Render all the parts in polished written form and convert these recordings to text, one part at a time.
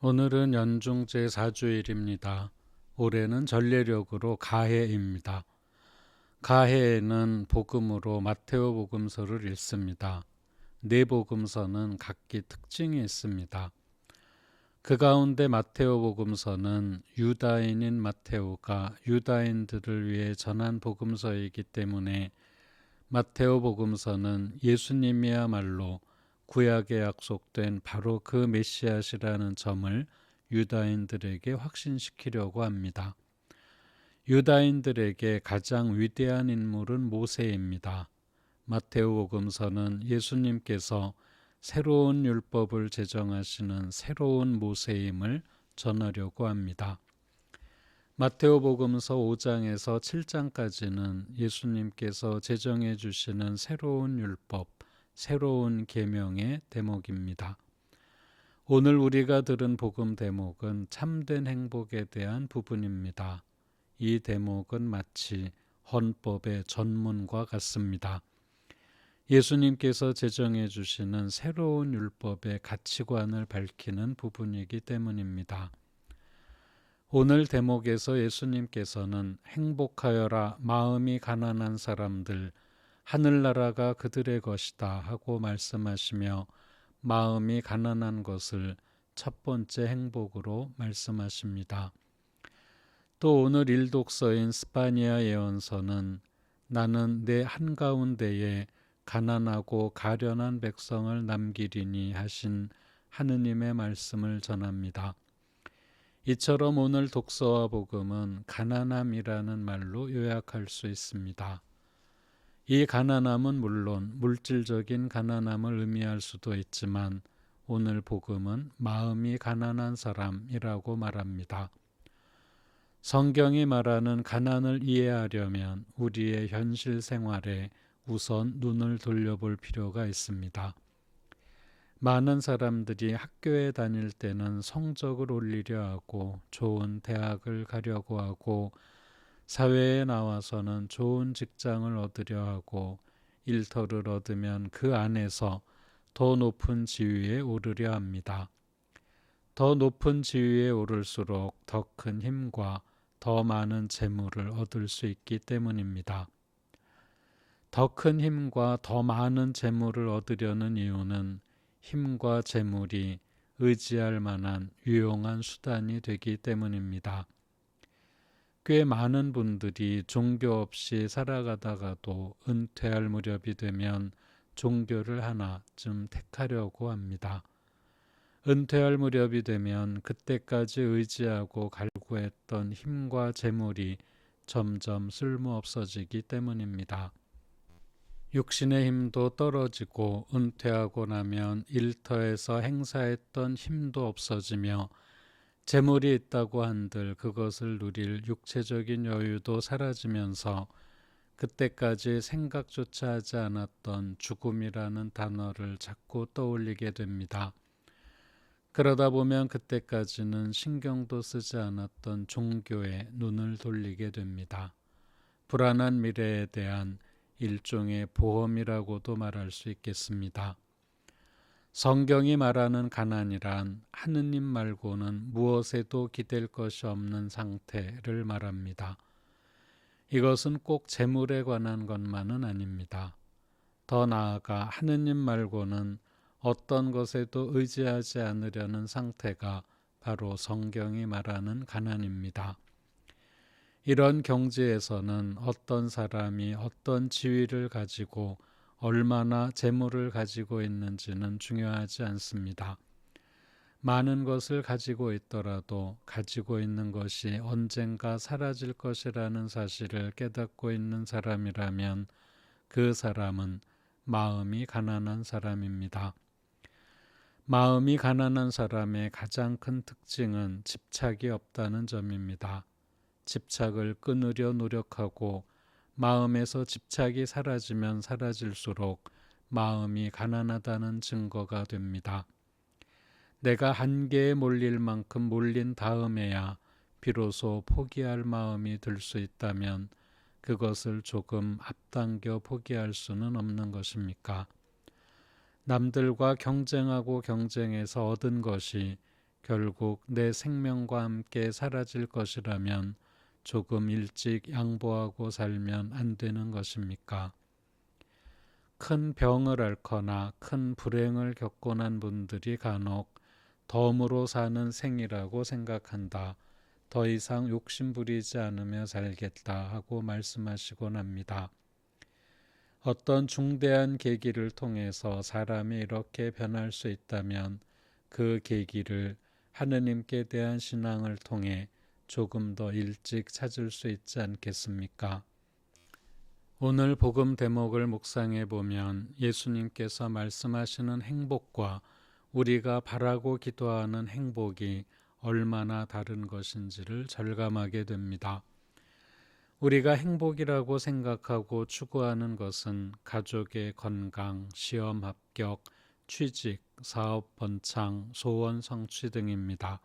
오늘은 연중 제4주일입니다. 올해는 전례력으로 가해입니다. 가해에는 복음으로 마테오 복음서를 읽습니다. 네 복음서는 각기 특징이 있습니다. 그 가운데 마테오 복음서는 유다인인 마테오가 유다인들을 위해 전한 복음서이기 때문에 마테오 복음서는 예수님이야말로 구약에 약속된 바로 그 메시아시라는 점을 유다인들에게 확신시키려고 합니다. 유다인들에게 가장 위대한 인물은 모세입니다. 마테오 복음서는 예수님께서 새로운 율법을 제정하시는 새로운 모세임을 전하려고 합니다. 마테오 복음서 5장에서 7장까지는 예수님께서 제정해 주시는 새로운 율법, 새로운 계명의 대목입니다. 오늘 우리가 들은 복음 대목은 참된 행복에 대한 부분입니다. 이 대목은 마치 헌법의 전문과 같습니다. 예수님께서 제정해 주시는 새로운 율법의 가치관을 밝히는 부분이기 때문입니다. 오늘 대목에서 예수님께서는 행복하여라 마음이 가난한 사람들, 하늘나라가 그들의 것이다 하고 말씀하시며 마음이 가난한 것을 첫 번째 행복으로 말씀하십니다. 또 오늘 일독서인 스파니아 예언서는 나는 내 한가운데에 가난하고 가련한 백성을 남기리니 하신 하느님의 말씀을 전합니다. 이처럼 오늘 독서와 복음은 가난함이라는 말로 요약할 수 있습니다. 이 가난함은 물론 물질적인 가난함을 의미할 수도 있지만 오늘 복음은 마음이 가난한 사람이라고 말합니다. 성경이 말하는 가난을 이해하려면 우리의 현실 생활에 우선 눈을 돌려볼 필요가 있습니다. 많은 사람들이 학교에 다닐 때는 성적을 올리려 하고 좋은 대학을 가려고 하고 사회에 나와서는 좋은 직장을 얻으려 하고 일터를 얻으면 그 안에서 더 높은 지위에 오르려 합니다. 더 높은 지위에 오를수록 더 큰 힘과 더 많은 재물을 얻을 수 있기 때문입니다. 더 큰 힘과 더 많은 재물을 얻으려는 이유는 힘과 재물이 의지할 만한 유용한 수단이 되기 때문입니다. 꽤 많은 분들이 종교 없이 살아가다가도 은퇴할 무렵이 되면 종교를 하나쯤 택하려고 합니다. 은퇴할 무렵이 되면 그때까지 의지하고 갈구했던 힘과 재물이 점점 쓸모없어지기 때문입니다. 육신의 힘도 떨어지고 은퇴하고 나면 일터에서 행사했던 힘도 없어지며 재물이 있다고 한들 그것을 누릴 육체적인 여유도 사라지면서 그때까지 생각조차 하지 않았던 죽음이라는 단어를 자꾸 떠올리게 됩니다. 그러다 보면 그때까지는 신경도 쓰지 않았던 종교에 눈을 돌리게 됩니다. 불안한 미래에 대한 일종의 보험이라고도 말할 수 있겠습니다. 성경이 말하는 가난이란 하느님 말고는 무엇에도 기댈 것이 없는 상태를 말합니다. 이것은 꼭 재물에 관한 것만은 아닙니다. 더 나아가 하느님 말고는 어떤 것에도 의지하지 않으려는 상태가 바로 성경이 말하는 가난입니다. 이런 경지에서는 어떤 사람이 어떤 지위를 가지고 얼마나 재물을 가지고 있는지는 중요하지 않습니다. 많은 것을 가지고 있더라도 가지고 있는 것이 언젠가 사라질 것이라는 사실을 깨닫고 있는 사람이라면 그 사람은 마음이 가난한 사람입니다. 마음이 가난한 사람의 가장 큰 특징은 집착이 없다는 점입니다. 집착을 끊으려 노력하고 마음에서 집착이 사라지면 사라질수록 마음이 가난하다는 증거가 됩니다. 내가 한계에 몰릴 만큼 몰린 다음에야 비로소 포기할 마음이 들 수 있다면 그것을 조금 앞당겨 포기할 수는 없는 것입니까? 남들과 경쟁하고 경쟁해서 얻은 것이 결국 내 생명과 함께 사라질 것이라면 조금 일찍 양보하고 살면 안 되는 것입니까? 큰 병을 앓거나 큰 불행을 겪고 난 분들이 간혹 덤으로 사는 생이라고 생각한다. 더 이상 욕심 부리지 않으며 살겠다 하고 말씀하시곤 합니다. 어떤 중대한 계기를 통해서 사람이 이렇게 변할 수 있다면 그 계기를 하느님께 대한 신앙을 통해 조금 더 일찍 찾을 수 있지 않겠습니까? 오늘 복음 대목을 묵상해 보면 예수님께서 말씀하시는 행복과 우리가 바라고 기도하는 행복이 얼마나 다른 것인지를 절감하게 됩니다. 우리가 행복이라고 생각하고 추구하는 것은 가족의 건강, 시험 합격, 취직, 사업 번창, 소원 성취 등입니다.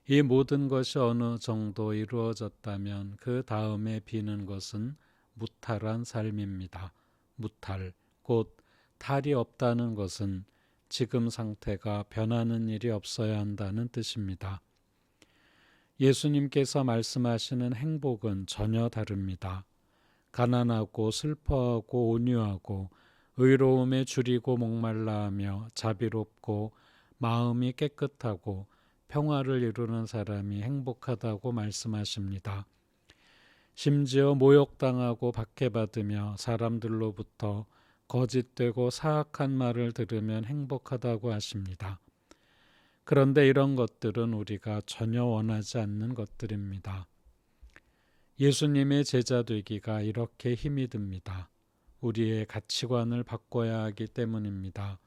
이 모든 것이 어느 정도 이루어졌다면 그 다음에 비는 것은 무탈한 삶입니다. 무탈, 곧 탈이 없다는 것은 지금 상태가 변하는 일이 없어야 한다는 뜻입니다. 예수님께서 말씀하시는 행복은 전혀 다릅니다. 가난하고 슬퍼하고 온유하고 의로움에 줄이고 목말라하며 자비롭고 마음이 깨끗하고 평화를 이루는 사람이 행복하다고 말씀하십니다. 심지어 모욕당하고 박해받으며 사람들로부터 거짓되고 사악한 말을 들으면 행복하다고 하십니다. 그런데 이런 것들은 우리가 전혀 원하지 않는 것들입니다. 예수님의 제자 되기가 이렇게 힘이 듭니다. 우리의 가치관을 바꿔야 하기 때문입니다.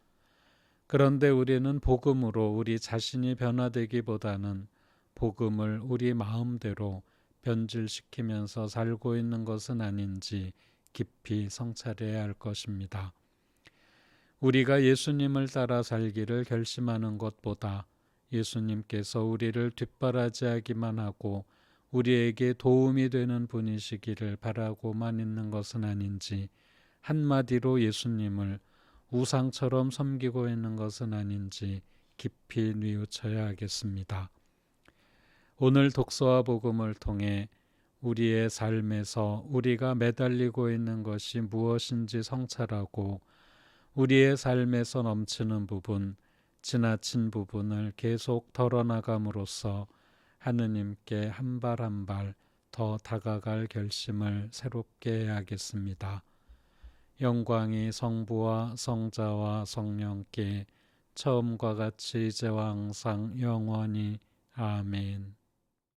그런데 우리는 복음으로 우리 자신이 변화되기보다는 복음을 우리 마음대로 변질시키면서 살고 있는 것은 아닌지 깊이 성찰해야 할 것입니다. 우리가 예수님을 따라 살기를 결심하는 것보다 예수님께서 우리를 뒷바라지하기만 하고 우리에게 도움이 되는 분이시기를 바라고만 있는 것은 아닌지, 한마디로 예수님을 우상처럼 섬기고 있는 것은 아닌지 깊이 뉘우쳐야 하겠습니다. 오늘 독서와 복음을 통해 우리의 삶에서 우리가 매달리고 있는 것이 무엇인지 성찰하고 우리의 삶에서 넘치는 부분, 지나친 부분을 계속 덜어나감으로써 하느님께 한 발 한 발 더 다가갈 결심을 새롭게 해야겠습니다. 영광이 성부와 성자와 성령께 처음과 같이 이제와 항상 영원히 아멘.